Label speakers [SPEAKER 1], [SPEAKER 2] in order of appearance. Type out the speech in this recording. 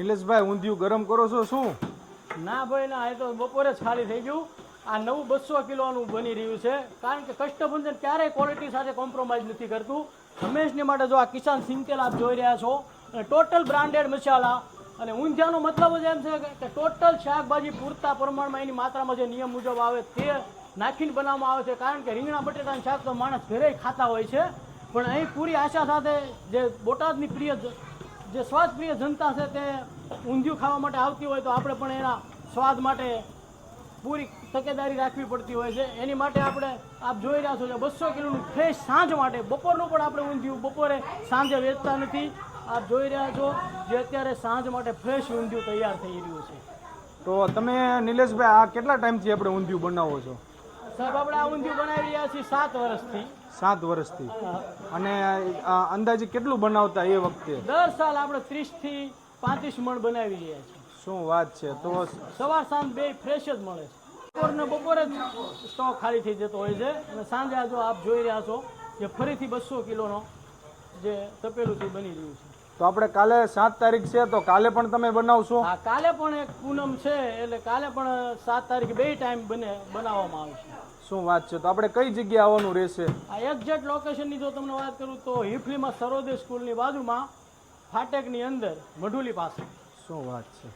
[SPEAKER 1] નિલેશભાઈ ઊંધિયું ગરમ કરો છો શું?
[SPEAKER 2] ના ભાઈ ના, એ તો બપોરે જ ખાલી થઈ ગયું. આ નવું 200 કિલોનું બની રહ્યું છે, કારણ કે કષ્ટભંજન ક્યારેય ક્વોલિટી સાથે કોમ્પ્રોમાઇઝ નથી કરતું. હંમેશની માટે જો આ કિસાન સિંગતેલ આપ જોઈ રહ્યા છો, ટોટલ બ્રાન્ડેડ મસાલા. અને ઊંધિયાનો મતલબ જ એમ છે કે ટોટલ શાકભાજી પૂરતા પ્રમાણમાં એની માત્રામાં જે નિયમ મુજબ આવે તે નાખીને બનાવવામાં આવે છે. કારણ કે રીંગણા બટેટાનું શાક તો માણસ ઘરે ખાતા હોય છે, પણ અહીં પૂરી આશા સાથે જે બોટાદની પ્રિય જે સ્વાદ પ્રિય જનતા છે તે ઊંધિયું ખાવા માટે આવતી હોય તો આપણે પણ એના સ્વાદ માટે પૂરી તકેદારી રાખવી પડતી હોય છે. એની માટે આપણે આપ જોઈ રહ્યા છો કે 200 કિલોનું ફ્રેશ સાંજ માટે બપોરનું પણ આપણે ઊંધિયું બપોરે સાંજે વેચતા નથી. આપ જોઈ રહ્યા છો જે અત્યારે સાંજ માટે ફ્રેશ ઊંધિયું તૈયાર થઈ રહ્યું છે.
[SPEAKER 1] તો તમે નિલેશભાઈ આ કેટલા ટાઈમથી આપણે ઊંધિયું બનાવો છો?
[SPEAKER 2] સાહેબ આપણે આ ઊંધિયું બનાવી રહ્યા છીએ 7 વર્ષથી.
[SPEAKER 1] 7 વર્ષથી. અને અંદાજે કેટલું બનાવતા એ વખતે?
[SPEAKER 2] દર સાલ આપણે 30 થી 35 મણ બનાવી રહ્યા છીએ.
[SPEAKER 1] શું વાત છે! તો
[SPEAKER 2] સવાર સાંજ બે ફ્રેશ જ મળે છે. બપોરે જ સ્ટોક ખાલી થઈ જતો હોય છે, અને સાંજે આ જો આપ જોઈ રહ્યા છો કે ફરીથી 200 કિલોનો જે તપેલું તે બની રહ્યું છે.
[SPEAKER 1] તો આપણે કાલે 7 તારીખ છે, તો કાલે પણ તમે બનાવશો?
[SPEAKER 2] હા, કાલે પણ એક પૂનમ છે, એટલે કાલે પણ 7 તારીખે 2 ટાઈમ બનાવવામાં આવશે.
[SPEAKER 1] શું વાત છે! તો આપણે કઈ જગ્યાએ આવવાનું રહેશે?
[SPEAKER 2] આ એક્ઝેક્ટ લોકેશનની જો તમને વાત કરું તો હિફલીમાં સરોદય સ્કૂલની બાજુમાં ફાટકની અંદર મઢુલી પાસે.
[SPEAKER 1] શું વાત છે!